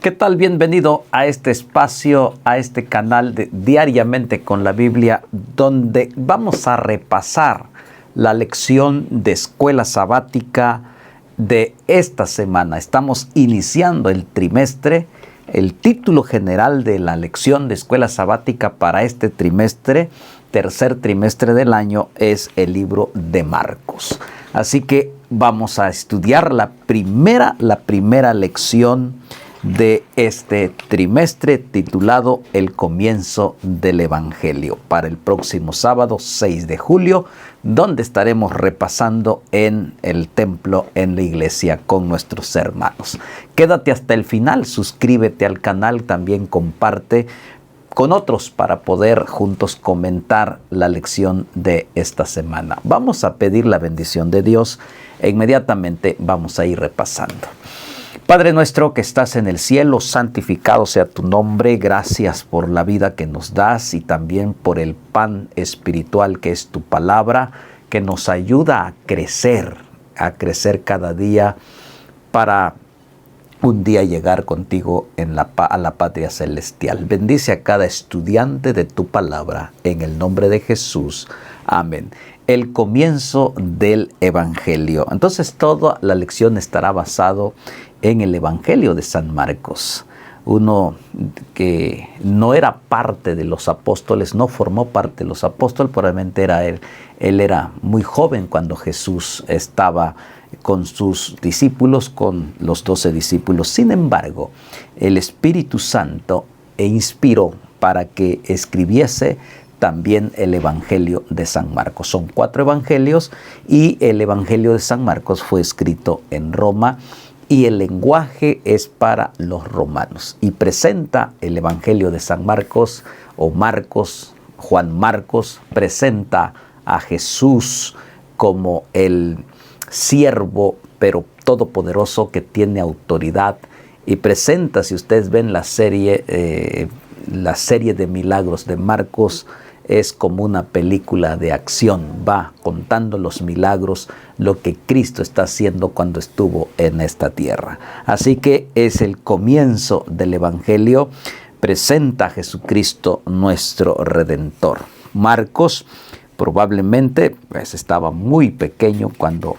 ¿Qué tal? Bienvenido a este espacio, a este canal de Diariamente con la Biblia, donde vamos a repasar la lección de escuela sabática de esta semana. Estamos iniciando el trimestre. El título general de la lección de escuela sabática para este trimestre, tercer trimestre del año, es el libro de Marcos. Así que vamos a estudiar la primera lección de este trimestre, titulado El comienzo del Evangelio, para el próximo sábado 6 de julio, donde estaremos repasando en el templo, en la iglesia, con nuestros hermanos. Quédate hasta el final, suscríbete al canal, también comparte con otros para poder juntos comentar la lección de esta semana. Vamos a pedir la bendición de Dios e inmediatamente vamos a ir repasando. Padre nuestro que estás en el cielo, santificado sea tu nombre. Gracias por la vida que nos das y también por el pan espiritual que es tu palabra, que nos ayuda a crecer cada día para un día llegar contigo a la patria celestial. Bendice a cada estudiante de tu palabra, en el nombre de Jesús. Amén. El comienzo del Evangelio. Entonces toda la lección estará basado en el Evangelio de San Marcos. Uno que no era parte de los apóstoles, no formó parte de los apóstoles, probablemente era él. Él era muy joven cuando Jesús estaba con sus discípulos, con los 12 discípulos. Sin embargo, el Espíritu Santo inspiró para que escribiese también el Evangelio de San Marcos. Son 4 evangelios y el Evangelio de San Marcos fue escrito en Roma y el lenguaje es para los romanos. Y presenta el Evangelio de San Marcos o Marcos, Juan Marcos, presenta a Jesús como el siervo, pero todopoderoso, que tiene autoridad, y presenta, si ustedes ven la serie de milagros de Marcos, es como una película de acción, va contando los milagros, lo que Cristo está haciendo cuando estuvo en esta tierra. Así que es el comienzo del Evangelio, presenta a Jesucristo nuestro Redentor. Marcos probablemente estaba muy pequeño cuando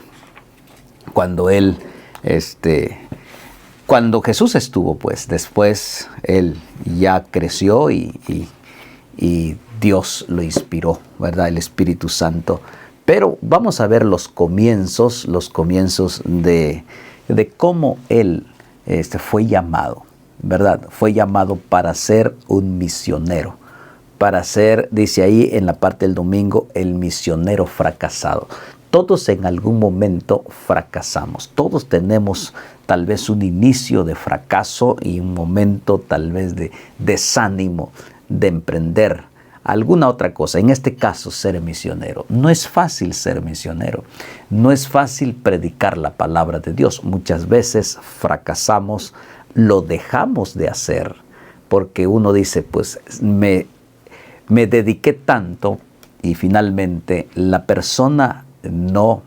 Jesús estuvo, después él ya creció y Dios lo inspiró, ¿verdad? El Espíritu Santo. Pero vamos a ver los comienzos de cómo él fue llamado, ¿verdad? Fue llamado para ser un misionero, para ser, dice ahí en la parte del domingo, el misionero fracasado. Todos en algún momento fracasamos. Todos tenemos tal vez un inicio de fracaso y un momento tal vez de desánimo de emprender alguna otra cosa. En este caso, ser misionero. No es fácil ser misionero. No es fácil predicar la palabra de Dios. Muchas veces fracasamos, lo dejamos de hacer porque uno dice, me dediqué tanto y finalmente la persona no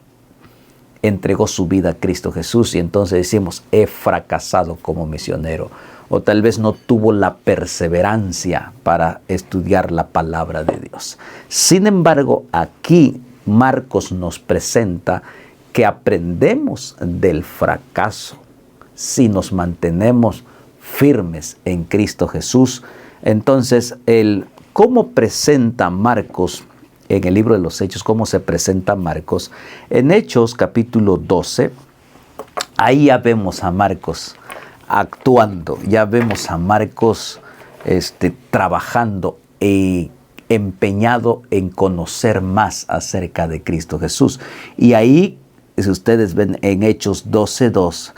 entregó su vida a Cristo Jesús y entonces decimos, he fracasado como misionero. O tal vez no tuvo la perseverancia para estudiar la palabra de Dios. Sin embargo, aquí Marcos nos presenta que aprendemos del fracaso si nos mantenemos firmes en Cristo Jesús. Entonces, ¿cómo presenta Marcos en el libro de los Hechos? ¿Cómo se presenta Marcos? En Hechos capítulo 12, ahí ya vemos a Marcos actuando, ya vemos a Marcos trabajando y empeñado en conocer más acerca de Cristo Jesús. Y ahí, si ustedes ven en Hechos 12:2,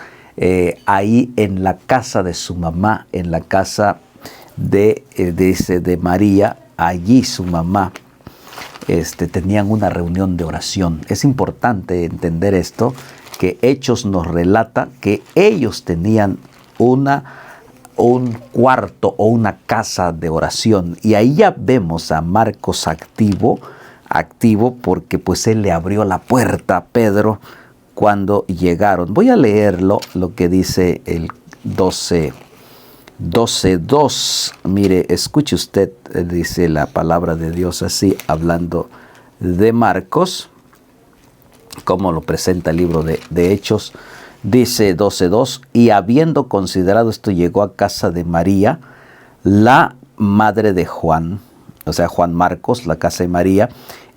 ahí en la casa de su mamá, en la casa de María, allí su mamá, tenían una reunión de oración. Es importante entender esto, que Hechos nos relata que ellos tenían un cuarto o una casa de oración. Y ahí ya vemos a Marcos activo porque él le abrió la puerta a Pedro cuando llegaron. Voy a leerlo, lo que dice el 12, 12:2. Mire, escuche usted, dice la palabra de Dios así, hablando de Marcos, como lo presenta el libro de Hechos. Dice 12:2, y habiendo considerado esto, llegó a casa de María, la madre de Juan, o sea, Juan Marcos, la casa de María,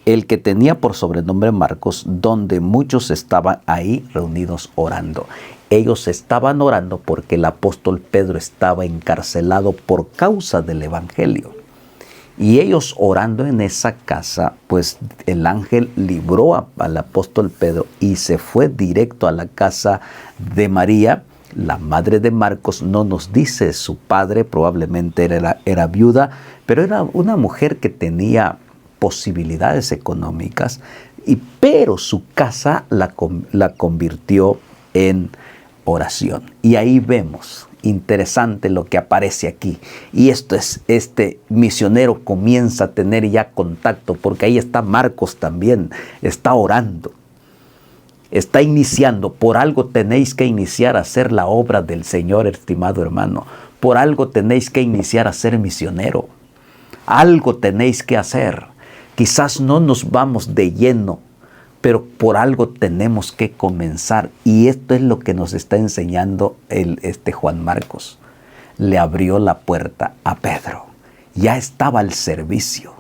el que tenía por sobrenombre Marcos, donde muchos estaban ahí reunidos orando. Ellos estaban orando porque el apóstol Pedro estaba encarcelado por causa del evangelio. Y ellos orando en esa casa, pues el ángel libró al apóstol Pedro y se fue directo a la casa de María, la madre de Marcos. No nos dice su padre, probablemente era viuda, pero era una mujer que tenía posibilidades económicas, pero su casa la convirtió en oración. Y ahí vemos, interesante lo que aparece aquí. Y esto es, este misionero comienza a tener ya contacto, porque ahí está Marcos también, está orando, está iniciando. Por algo tenéis que iniciar a hacer la obra del Señor, estimado hermano. Por algo tenéis que iniciar a ser misionero. Algo tenéis que hacer. Quizás no nos vamos de lleno, pero por algo tenemos que comenzar. Y esto es lo que nos está enseñando Juan Marcos. Le abrió la puerta a Pedro. Ya estaba al servicio.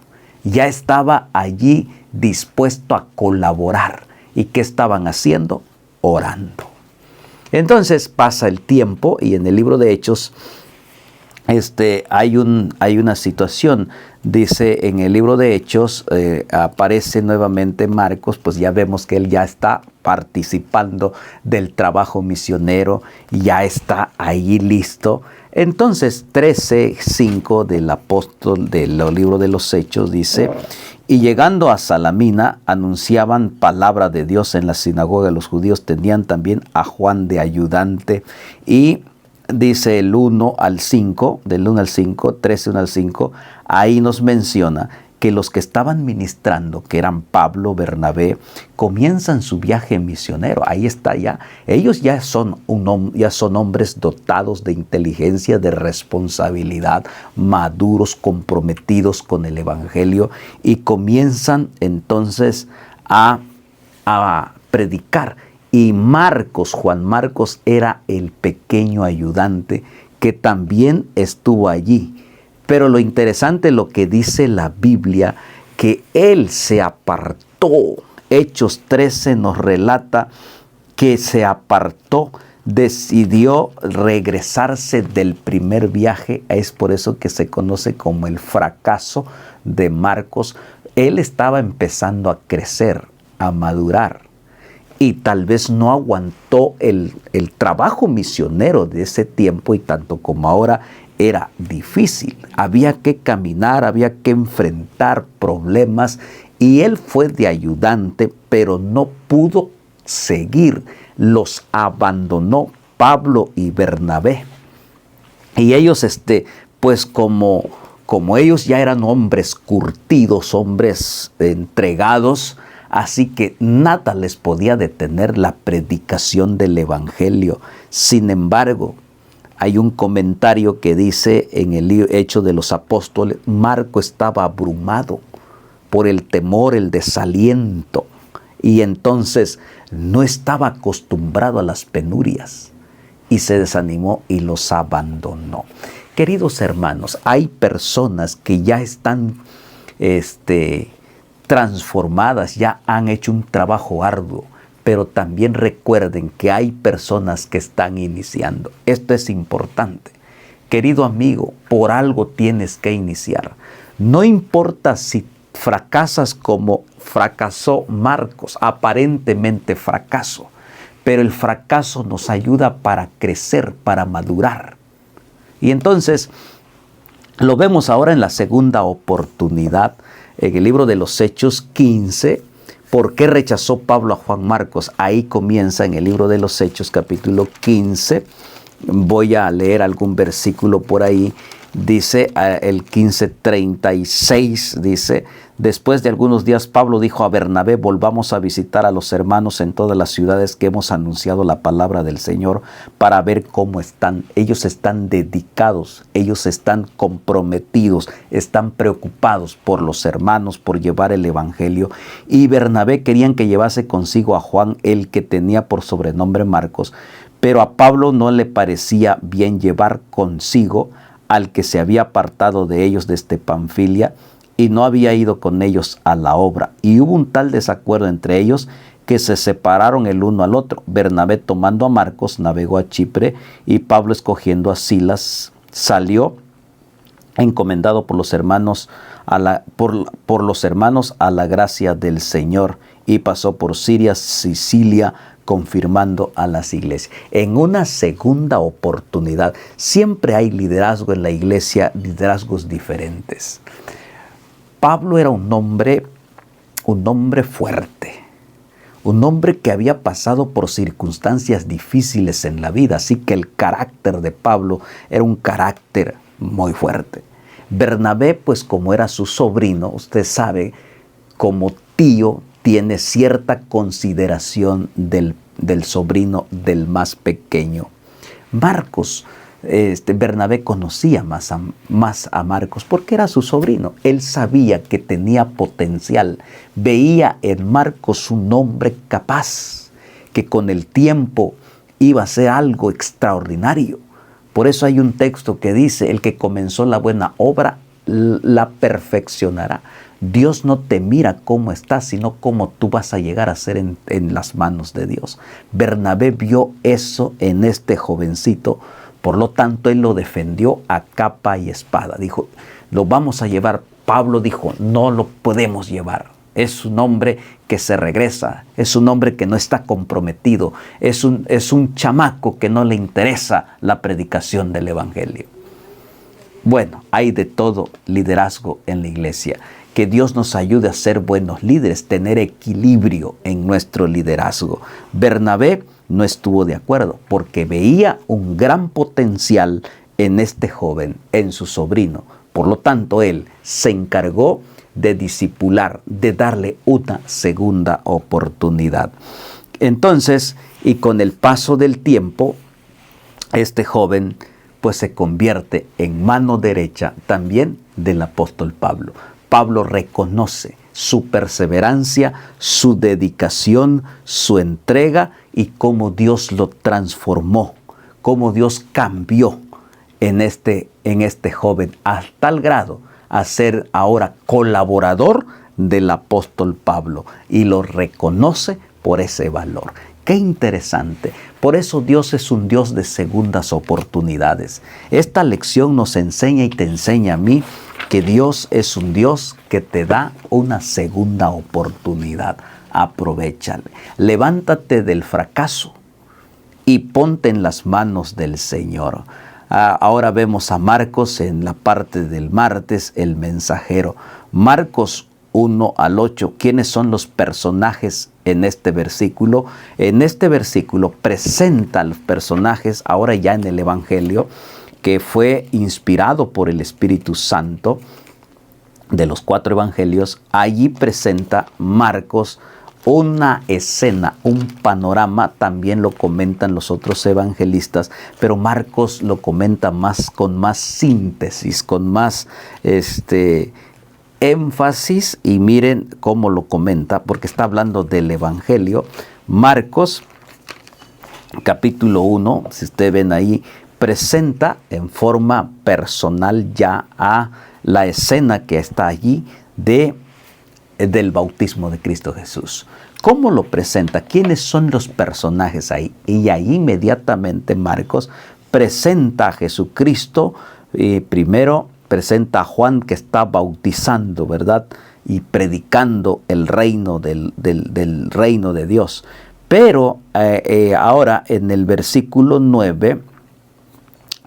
Ya estaba allí dispuesto a colaborar. ¿Y qué estaban haciendo? Orando. Entonces pasa el tiempo y en el libro de Hechos hay una situación. Dice en el libro de Hechos, aparece nuevamente Marcos, pues ya vemos que él ya está participando del trabajo misionero, ya está ahí listo. Entonces 13:5 del apóstol del libro de los Hechos dice, y llegando a Salamina anunciaban palabra de Dios en la sinagoga de los judíos, tenían también a Juan de ayudante. Y dice el 1 al 5, del 1 al 5, 13, 1 al 5, ahí nos menciona que los que estaban ministrando, que eran Pablo, Bernabé, comienzan su viaje misionero. Ahí está ya. Ellos ya son hombres dotados de inteligencia, de responsabilidad, maduros, comprometidos con el evangelio, y comienzan entonces a predicar. Y Marcos, Juan Marcos, era el pequeño ayudante que también estuvo allí. Pero lo interesante, lo que dice la Biblia, que él se apartó. Hechos 13 nos relata que se apartó, decidió regresarse del primer viaje. Es por eso que se conoce como el fracaso de Marcos. Él estaba empezando a crecer, a madurar. Y tal vez no aguantó el trabajo misionero de ese tiempo, y tanto como ahora era difícil. Había que caminar, había que enfrentar problemas, y él fue de ayudante, pero no pudo seguir. Los abandonó Pablo y Bernabé. Y ellos, pues como ellos ya eran hombres curtidos, hombres entregados, así que nada les podía detener la predicación del evangelio. Sin embargo, hay un comentario que dice en el Hecho de los Apóstoles, Marco estaba abrumado por el temor, el desaliento, y entonces no estaba acostumbrado a las penurias, y se desanimó y los abandonó. Queridos hermanos, hay personas que ya están transformadas, ya han hecho un trabajo arduo, pero también recuerden que hay personas que están iniciando. Esto es importante. Querido amigo, por algo tienes que iniciar. No importa si fracasas como fracasó Marcos, aparentemente fracaso, pero el fracaso nos ayuda para crecer, para madurar. Y entonces lo vemos ahora en la segunda oportunidad, en el libro de los Hechos 15, ¿por qué rechazó Pablo a Juan Marcos? Ahí comienza en el libro de los Hechos, capítulo 15. Voy a leer algún versículo por ahí. Dice el 15:36, dice: después de algunos días Pablo dijo a Bernabé: volvamos a visitar a los hermanos en todas las ciudades que hemos anunciado la palabra del Señor, para ver cómo están. Ellos están dedicados, ellos están comprometidos, están preocupados por los hermanos, por llevar el evangelio. Y Bernabé querían que llevase consigo a Juan, el que tenía por sobrenombre Marcos, pero a Pablo no le parecía bien llevar consigo al que se había apartado de ellos desde Panfilia y no había ido con ellos a la obra. Y hubo un tal desacuerdo entre ellos que se separaron el uno al otro. Bernabé, tomando a Marcos, navegó a Chipre, y Pablo, escogiendo a Silas, salió encomendado por los hermanos por los hermanos a la gracia del Señor, y pasó por Siria, Sicilia, confirmando a las iglesias. En una segunda oportunidad, siempre hay liderazgo en la iglesia, liderazgos diferentes. Pablo era un hombre fuerte, un hombre que había pasado por circunstancias difíciles en la vida, así que el carácter de Pablo era un carácter muy fuerte. Bernabé, pues como era su sobrino, usted sabe, como tío, tiene cierta consideración del sobrino del más pequeño. Marcos, Bernabé conocía más a Marcos porque era su sobrino. Él sabía que tenía potencial. Veía en Marcos un hombre capaz, que con el tiempo iba a ser algo extraordinario. Por eso hay un texto que dice: el que comenzó la buena obra la perfeccionará. Dios no te mira cómo estás, sino cómo tú vas a llegar a ser en las manos de Dios. Bernabé vio eso en este jovencito, por lo tanto él lo defendió a capa y espada. Dijo: lo vamos a llevar. Pablo dijo: no lo podemos llevar. Es un hombre que se regresa, es un hombre que no está comprometido, es un chamaco que no le interesa la predicación del evangelio. Bueno, hay de todo liderazgo en la iglesia. Que Dios nos ayude a ser buenos líderes, tener equilibrio en nuestro liderazgo. Bernabé no estuvo de acuerdo porque veía un gran potencial en este joven, en su sobrino. Por lo tanto, él se encargó de discipular, de darle una segunda oportunidad. Entonces, y con el paso del tiempo, este joven pues se convierte en mano derecha también del apóstol Pablo. Pablo reconoce su perseverancia, su dedicación, su entrega y cómo Dios lo transformó, cómo Dios cambió en este joven a tal grado a ser ahora colaborador del apóstol Pablo, y lo reconoce por ese valor. Qué interesante. Por eso Dios es un Dios de segundas oportunidades. Esta lección nos enseña y te enseña a mí que Dios es un Dios que te da una segunda oportunidad. Aprovéchale. Levántate del fracaso y ponte en las manos del Señor. Ahora vemos a Marcos en la parte del martes, el mensajero. Marcos 1 al 8. ¿Quiénes son los personajes en este versículo? En este versículo presenta a los personajes ahora ya en el Evangelio, que fue inspirado por el Espíritu Santo de los 4 evangelios. Allí presenta Marcos una escena, un panorama. También lo comentan los otros evangelistas, pero Marcos lo comenta con más síntesis, con más énfasis, y miren cómo lo comenta, porque está hablando del Evangelio. Marcos, capítulo 1, si ustedes ven ahí, presenta en forma personal ya a la escena que está allí del bautismo de Cristo Jesús. ¿Cómo lo presenta? ¿Quiénes son los personajes ahí? Y ahí inmediatamente Marcos presenta a Jesucristo. Primero presenta a Juan, que está bautizando, ¿verdad? Y predicando el reino del reino de Dios. Pero ahora en el versículo 9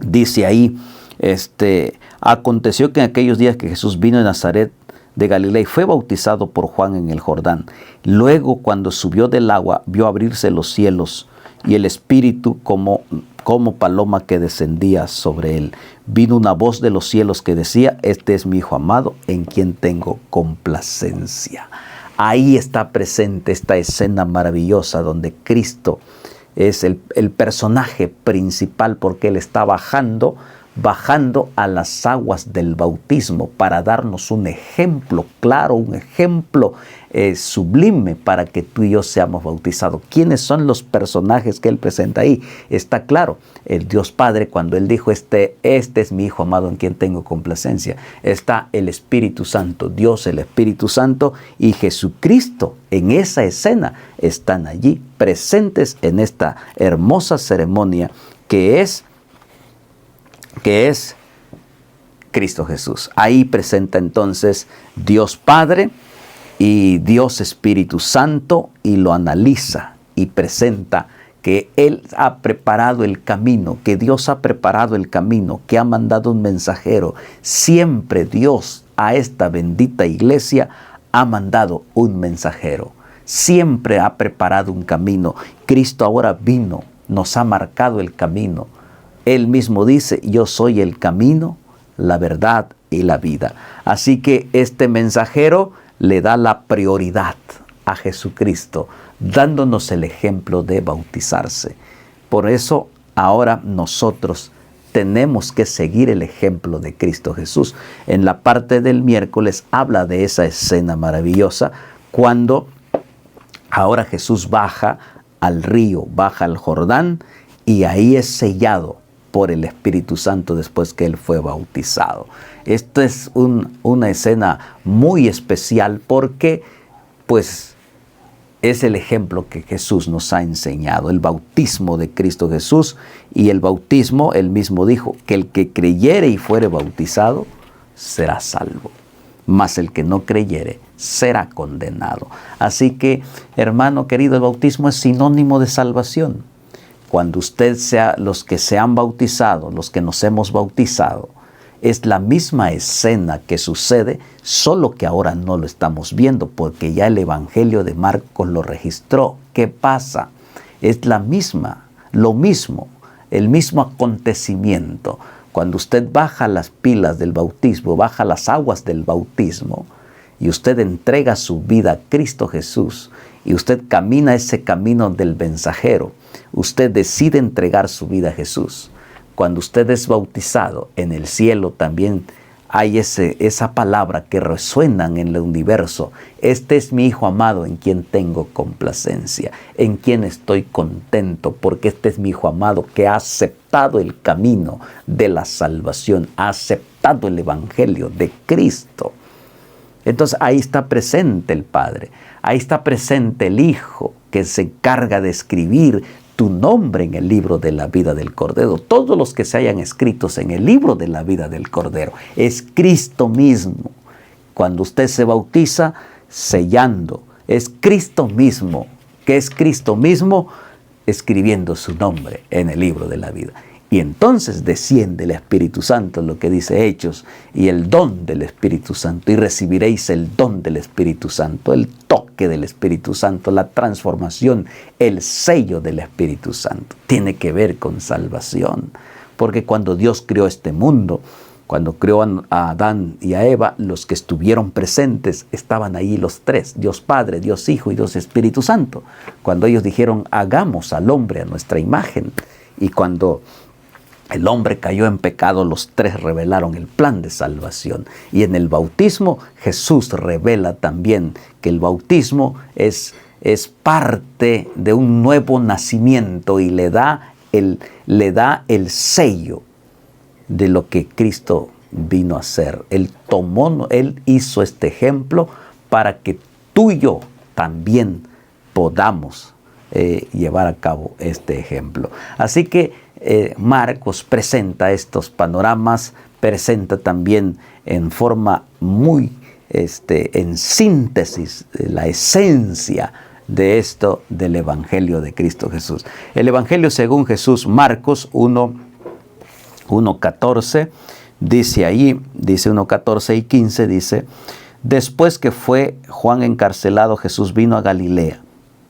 dice ahí, aconteció que en aquellos días que Jesús vino de Nazaret de Galilea y fue bautizado por Juan en el Jordán. Luego, cuando subió del agua, vio abrirse los cielos y el Espíritu como como paloma que descendía sobre él. Vino una voz de los cielos que decía: este es mi Hijo amado, en quien tengo complacencia. Ahí está presente esta escena maravillosa donde Cristo es el personaje principal, porque Él está bajando a las aguas del bautismo para darnos un ejemplo claro, un ejemplo sublime para que tú y yo seamos bautizados. ¿Quiénes son los personajes que Él presenta ahí? Está claro, el Dios Padre, cuando Él dijo este es mi Hijo amado en quien tengo complacencia. Está el Espíritu Santo, Dios el Espíritu Santo y Jesucristo. En esa escena están allí presentes en esta hermosa ceremonia que es Cristo Jesús. Ahí presenta entonces Dios Padre y Dios Espíritu Santo, y lo analiza y presenta que Él ha preparado el camino, que Dios ha preparado el camino, que ha mandado un mensajero. Siempre Dios a esta bendita iglesia ha mandado un mensajero. Siempre ha preparado un camino. Cristo ahora vino, nos ha marcado el camino. Él mismo dice: yo soy el camino, la verdad y la vida. Así que este mensajero le da la prioridad a Jesucristo, dándonos el ejemplo de bautizarse. Por eso ahora nosotros tenemos que seguir el ejemplo de Cristo Jesús. En la parte del miércoles habla de esa escena maravillosa cuando ahora Jesús baja al río, baja al Jordán, y ahí es sellado por el Espíritu Santo después que Él fue bautizado. Esto es una escena muy especial porque pues es el ejemplo que Jesús nos ha enseñado, el bautismo de Cristo Jesús. Y el bautismo, Él mismo dijo que el que creyere y fuere bautizado será salvo, mas el que no creyere será condenado. Así que, hermano querido, el bautismo es sinónimo de salvación. Cuando los que se han bautizado, los que nos hemos bautizado, es la misma escena que sucede, solo que ahora no lo estamos viendo porque ya el Evangelio de Marcos lo registró. ¿Qué pasa? Es lo mismo, el mismo acontecimiento. Cuando usted baja las pilas del bautismo, baja las aguas del bautismo, y usted entrega su vida a Cristo Jesús, y usted camina ese camino del mensajero, usted decide entregar su vida a Jesús. Cuando usted es bautizado, en el cielo también hay esa palabra que resuena en el universo: este es mi Hijo amado en quien tengo complacencia, en quien estoy contento, porque este es mi Hijo amado que ha aceptado el camino de la salvación, ha aceptado el Evangelio de Cristo. Entonces ahí está presente el Padre, ahí está presente el Hijo, que se encarga de escribir tu nombre en el libro de la vida del Cordero. Todos los que se hayan escritos en el libro de la vida del Cordero, es Cristo mismo. Cuando usted se bautiza, sellando, es Cristo mismo. ¿Qué es Cristo mismo? Escribiendo su nombre en el libro de la vida. Y entonces desciende el Espíritu Santo, lo que dice Hechos, y el don del Espíritu Santo, y recibiréis el don del Espíritu Santo, el toque del Espíritu Santo, la transformación, el sello del Espíritu Santo. Tiene que ver con salvación, porque cuando Dios creó este mundo, cuando creó a Adán y a Eva, los que estuvieron presentes estaban ahí los tres: Dios Padre, Dios Hijo y Dios Espíritu Santo. Cuando ellos dijeron: hagamos al hombre a nuestra imagen, y cuando el hombre cayó en pecado, los tres revelaron el plan de salvación. Y en el bautismo Jesús revela también que el bautismo es parte de un nuevo nacimiento y le da el sello de lo que Cristo vino a hacer. Él hizo este ejemplo para que tú y yo también podamos llevar a cabo este ejemplo. Así que Marcos presenta estos panoramas, presenta también en forma muy, en síntesis, la esencia de esto del Evangelio de Cristo Jesús. El Evangelio según Jesús, Marcos 1:14, dice ahí, dice 1:14 y 15, dice: después que fue Juan encarcelado, Jesús vino a Galilea,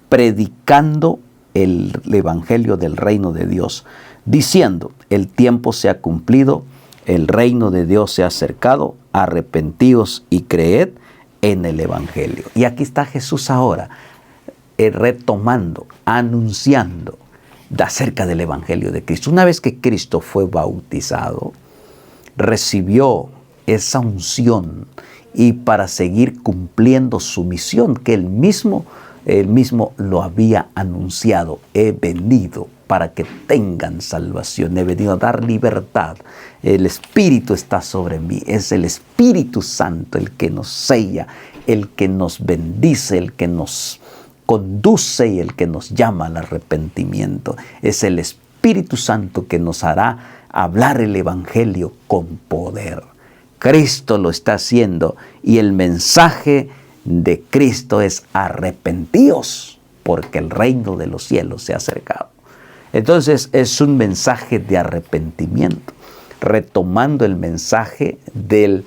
predicando el Evangelio del reino de Dios, diciendo: el tiempo se ha cumplido, el reino de Dios se ha acercado, arrepentíos y creed en el Evangelio. Y aquí está Jesús ahora, retomando, anunciando acerca del Evangelio de Cristo. Una vez que Cristo fue bautizado, recibió esa unción y para seguir cumpliendo su misión que él mismo lo había anunciado: he venido para que tengan salvación, he venido a dar libertad, el Espíritu está sobre mí, es el Espíritu Santo el que nos sella, el que nos bendice, el que nos conduce y el que nos llama al arrepentimiento. Es el Espíritu Santo que nos hará hablar el Evangelio con poder. Cristo lo está haciendo y el mensaje de Cristo es: arrepentíos, porque el reino de los cielos se ha acercado. Entonces es un mensaje de arrepentimiento, retomando el mensaje del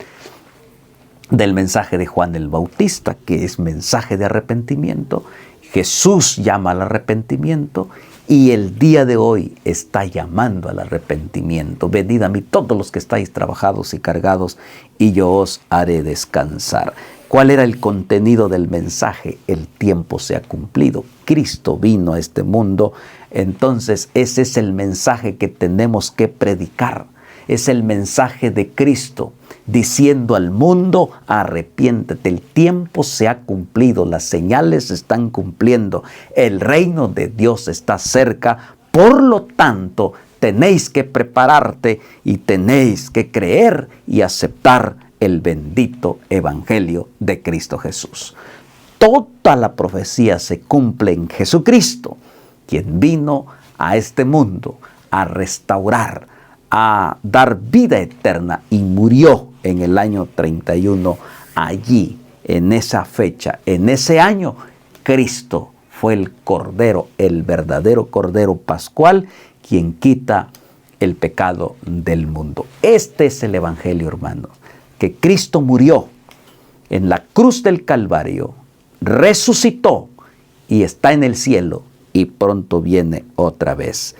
mensaje de Juan el Bautista, que es mensaje de arrepentimiento. Jesús llama al arrepentimiento y el día de hoy está llamando al arrepentimiento. Venid a mí todos los que estáis trabajados y cargados, y yo os haré descansar. ¿Cuál era el contenido del mensaje? El tiempo se ha cumplido. Cristo vino a este mundo. Entonces ese es el mensaje que tenemos que predicar. Es el mensaje de Cristo diciendo al mundo: arrepiéntete, el tiempo se ha cumplido, las señales se están cumpliendo, el reino de Dios está cerca, por lo tanto tenéis que prepararte y tenéis que creer y aceptar el bendito Evangelio de Cristo Jesús. Toda la profecía se cumple en Jesucristo, quien vino a este mundo a restaurar, a dar vida eterna y murió en el año 31. Allí, en esa fecha, en ese año, Cristo fue el Cordero, el verdadero Cordero Pascual, quien quita el pecado del mundo. Este es el Evangelio, hermano, que Cristo murió en la cruz del Calvario, resucitó y está en el cielo y pronto viene otra vez.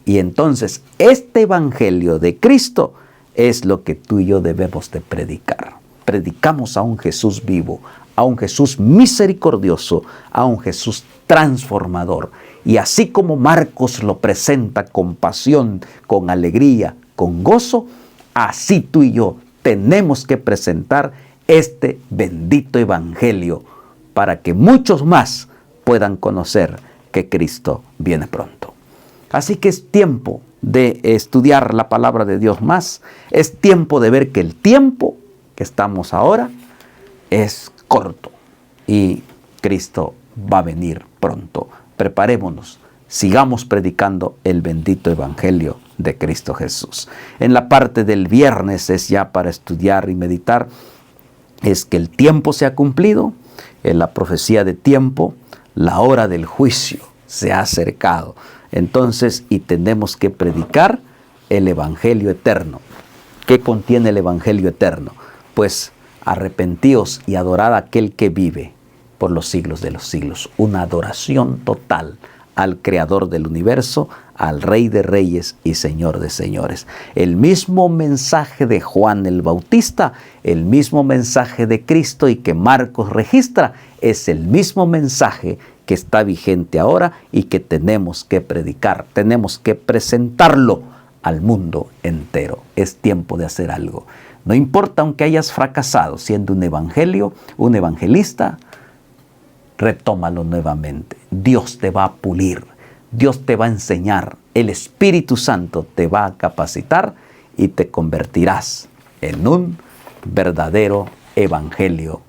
Y entonces este Evangelio de Cristo es lo que tú y yo debemos de predicar. Predicamos a un Jesús vivo, a un Jesús misericordioso, a un Jesús transformador. Y así como Marcos lo presenta con pasión, con alegría, con gozo, así tú y yo tenemos que presentar este bendito Evangelio para que muchos más puedan conocer que Cristo viene pronto. Así que es tiempo de estudiar la palabra de Dios más. Es tiempo de ver que el tiempo que estamos ahora es corto y Cristo va a venir pronto. Preparémonos, sigamos predicando el bendito Evangelio de Cristo Jesús. En la parte del viernes es ya para estudiar y meditar. Es que el tiempo se ha cumplido, en la profecía de tiempo, la hora del juicio se ha acercado. Entonces, y tenemos que predicar el Evangelio eterno. ¿Qué contiene el Evangelio eterno? Pues arrepentíos y adorad a aquel que vive por los siglos de los siglos. Una adoración total al Creador del universo, al Rey de Reyes y Señor de Señores. El mismo mensaje de Juan el Bautista, el mismo mensaje de Cristo y que Marcos registra, es el mismo mensaje que está vigente ahora y que tenemos que predicar, tenemos que presentarlo al mundo entero. Es tiempo de hacer algo. No importa aunque hayas fracasado siendo un evangelista, retómalo nuevamente. Dios te va a pulir, Dios te va a enseñar, el Espíritu Santo te va a capacitar y te convertirás en un verdadero evangelio,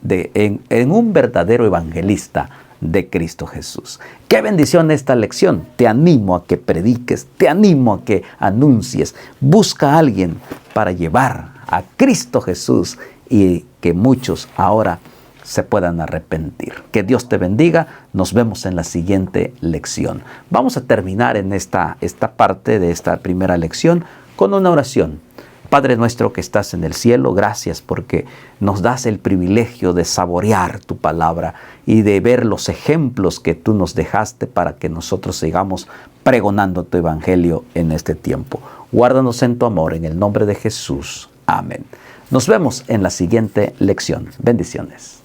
en un verdadero evangelista de Cristo Jesús. ¡Qué bendición esta lección! Te animo a que prediques, te animo a que anuncies. Busca a alguien para llevar a Cristo Jesús y que muchos ahora se puedan arrepentir. Que Dios te bendiga. Nos vemos en la siguiente lección. Vamos a terminar en esta parte de esta primera lección con una oración. Padre nuestro que estás en el cielo, gracias porque nos das el privilegio de saborear tu palabra y de ver los ejemplos que tú nos dejaste para que nosotros sigamos pregonando tu evangelio en este tiempo. Guárdanos en tu amor, en el nombre de Jesús. Amén. Nos vemos en la siguiente lección. Bendiciones.